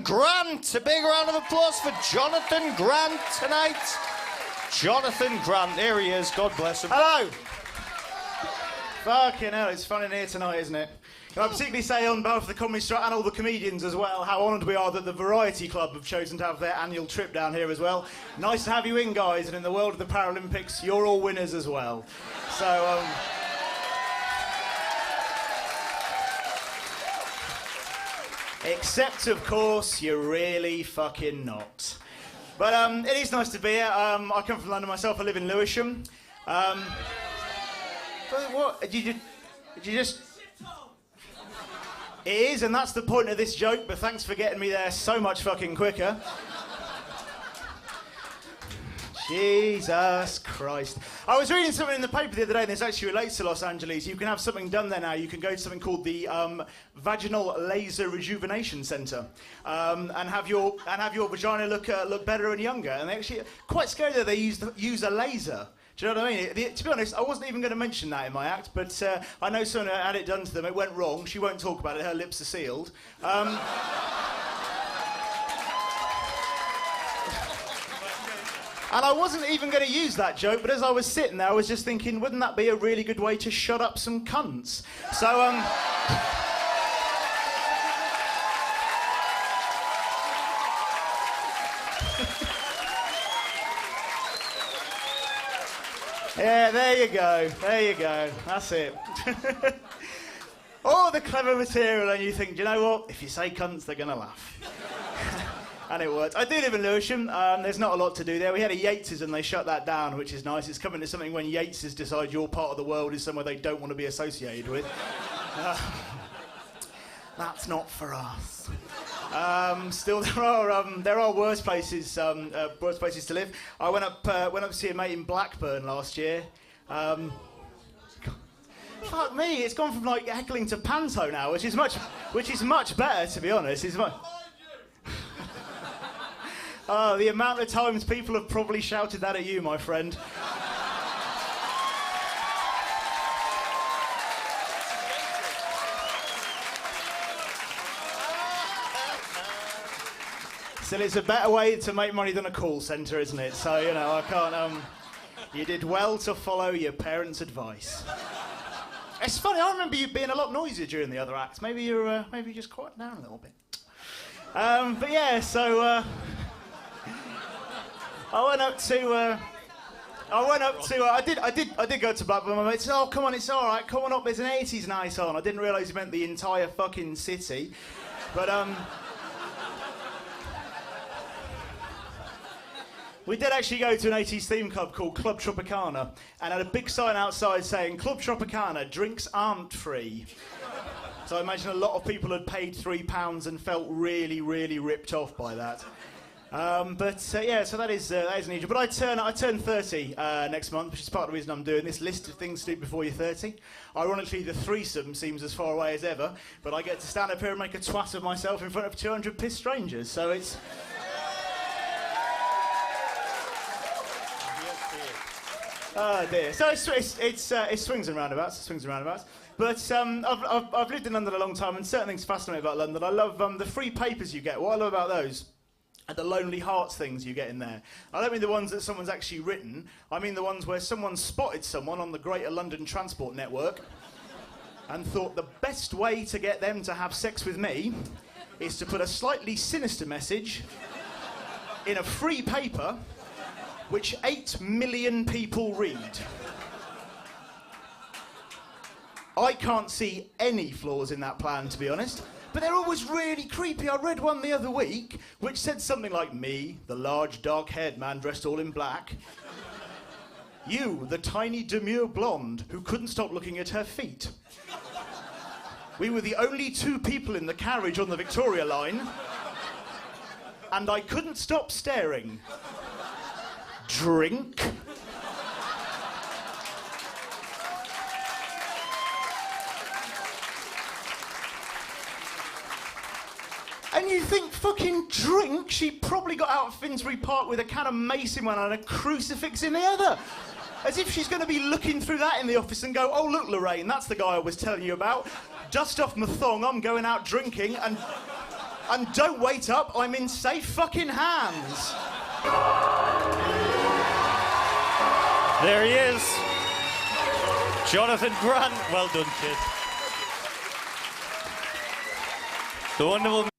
Grant. A big round of applause for Jonathan Grant tonight. Jonathan Grant, there he is. God bless him. Hello. Fucking hell, it's fun in here tonight, isn't it? I particularly say on behalf of the Comedy Strut and all the comedians as well, how honoured we are that the Variety Club have chosen to have their annual trip down here as well. Nice to have you in, guys, and in the world of the Paralympics, you're all winners as well. So, except, of course, you're really fucking not. But it is nice to be here. I come from London myself. I live in Lewisham. But what? Did you just... It is, and that's the point of this joke, but thanks for getting me there so much fucking quicker. Jesus Christ. I was reading something in the paper the other day, and this actually relates to Los Angeles. You can have something done there now. You can go to something called the Vaginal Laser Rejuvenation Centre, and have your vagina look better and younger. And they actually, quite scary that they use a laser. Do you know what I mean? To be honest, I wasn't even going to mention that in my act, but I know someone had it done to them. It went wrong. She won't talk about it. Her lips are sealed. And I wasn't even going to use that joke, but as I was sitting there, I was just thinking, wouldn't that be a really good way to shut up some cunts? So, yeah, there you go. There you go. That's it. All the clever material, and you think, do you know what? If you say cunts, they're going to laugh. And it worked. I do live in Lewisham. There's not a lot to do there. We had a Yates's and they shut that down, which is nice. It's coming to something when Yates's decide your part of the world is somewhere they don't want to be associated with. That's not for us. Still, there are worse places to live. I went up to see a mate in Blackburn last year. Fuck me, it's gone from like heckling to panto now, which is much better, to be honest. Oh, the amount of times people have probably shouted that at you, my friend. Still, it's a better way to make money than a call centre, isn't it? So, you know, I can't... You did well to follow your parents' advice. It's funny, I remember you being a lot noisier during the other acts. Maybe you're just quiet down a little bit. But yeah, so... I did go to Blackburn. My mate said, "Oh, come on, it's all right. Come on up. There's an 80s night on." I didn't realise he meant the entire fucking city, but we did actually go to an 80s theme club called Club Tropicana, and had a big sign outside saying, "Club Tropicana, drinks aren't free." So I imagine a lot of people had paid £3 and felt really, really ripped off by that. Yeah, so that is an issue. But I turn 30 next month, which is part of the reason I'm doing this list of things to do before you're 30. Ironically, the threesome seems as far away as ever, but I get to stand up here and make a twat of myself in front of 200 pissed strangers, so it's... Oh dear. So it swings and roundabouts, But I've lived in London a long time, and certain things fascinate me about London. I love the free papers you get. What I love about those are the Lonely Hearts things you get in there. I don't mean the ones that someone's actually written. I mean the ones where someone spotted someone on the Greater London Transport Network and thought the best way to get them to have sex with me is to put a slightly sinister message in a free paper which 8 million people read. I can't see any flaws in that plan, to be honest. But they're always really creepy. I read one the other week which said something like, "Me, the large, dark-haired man dressed all in black. You, the tiny, demure blonde who couldn't stop looking at her feet. We were the only 2 people in the carriage on the Victoria line, and I couldn't stop staring. Drink?" And you think, fucking drink? She probably got out of Finsbury Park with a can of mace in one and a crucifix in the other. As if she's going to be looking through that in the office and go, "Oh, look, Lorraine, that's the guy I was telling you about. Dust off my thong, I'm going out drinking." And And don't wait up, I'm in safe fucking hands. There he is. Jonathan Grant. Well done, kid. The wonderful